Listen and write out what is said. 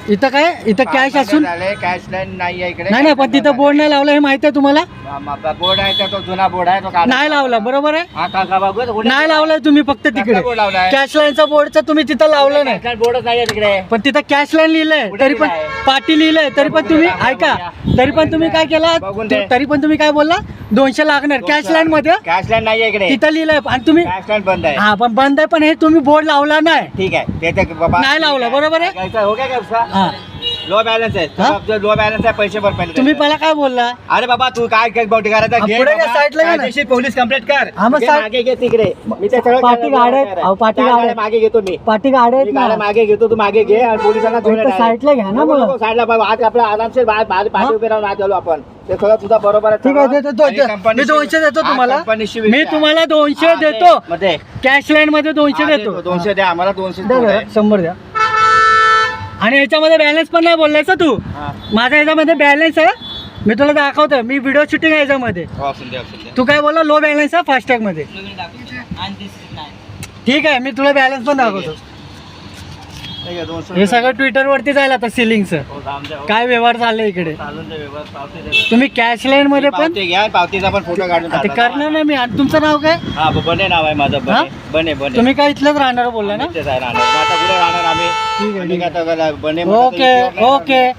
इथं काय इथं कॅश असून कॅश लाईन नाही आहे इकडे. नाही पण तिथं बोर्ड नाही लावला हे माहिती आहे तुम्हाला? बोर्ड आहे तो जुना बोर्ड आहे तो नाही लावला बरोबर आहे. हा का बघू कुठे नाही लावलाय तुम्ही फक्त तिकडे बोर्ड लावलाय? कॅश लाईनचा बोर्डचा तुम्ही तिथं लावलं नाही. बोर्डच नाही आहे तिकडे. पण तिथं कॅश लाईन लिहिलंय कुठे तरी पण लिहिलंय? पाटी लिहिलंय तरी पण तुम्ही ऐका तरी पण तुम्ही काय केला बघून दे. तरी पण तुम्ही काय बोलला 200 लागणार कॅश लाईन मध्ये कॅश लाईन नाही आहे इकडे. तिथं लिहिलंय आणि तुम्ही कॅश लाईन बंद आहे. हा पण बंद आहे पण हे तुम्ही बोर्ड लावला नाही. ठीक आहे ते बाबा नाही लावलं बरोबर आहे. कैसा हो गया क्या उसका? हा लो बॅलन्स आहे. हा? जो लो बॅलन्स आहे पैसे भर पहिले. तुम्ही मला काय बोलला? अरे बाबा तू काय काय बॉडी करायचा हा, घे पुढे बाबा. घ्या, साईडला घ्या ना. कायदेशीर पोलीस कंप्लेंट कर. हा, मग घे, साईड- मागे घे तिकडे. मी ते सगळं पाठी करणार, गाड्या- करणार. अहो, पाठी त्या गाड्या- गाड्या मागे घेतो मी. पाठी गाड्या आहेत मी ना. गाड्या मागे घेतो तू मागे घे आणि पोलिसांना घेऊन इथं साईडला घ्या ना मग. साईडला बाबा आज आपला आरामशीर बाहेर पाठी उभे राहून आज आलो आपण. ते सगळं तुझा बरोबर आहे. ठीक आहे देतो आणि कंपनीशी- मी 200 देतो हा, तुम्हाला. कंपनीशी मी विषय तुम्हाला आहे. 200 हा, देतो मग दे. कॅश लाईन मध्ये 200 हा, देतो. 200 द्या आम्हाला 200 द्या जरा, 100 द्या. आणि याच्यामध्ये बॅलन्स पण नाही बोललायचा तू. हा. माझ्या याच्यामध्ये बॅलन्स आहे मी तुला दाखवतो. मी व्हिडिओ शूटिंग आहे याच्यामध्ये. हो, असून द्या, असून द्या. तू काय बोलला लो बॅलन्स आहे फास्टॅग मध्ये. ठीक आहे मी तुला बॅलन्स पण दाखवतो. ठीक आहे, 200 हे सगळं ट्विटर वरती जाईल आता सिलिंगचं हो, जाऊन द्या, हो. काय व्यवहार चाललाय इकडे. चालून द्या, व्यवस्था, पावती द्या. तुम्ही कॅश लाईन मध्ये पण पावती घ्या पावतीचा पण फोटो काढून ते टाका. करणार ना मी. आणि तुमचं नाव काय? हा बने नाव आहे माझं हा? बने बने तुम्ही काय इथलंच राहणार बोलला ना. इथेच आहे राहणार. मग आता कुठे राहणार आम्ही? ठीक आहे, आम्ही ठीक काय आता बने म्हणतो तर ओके इथे नाही ओके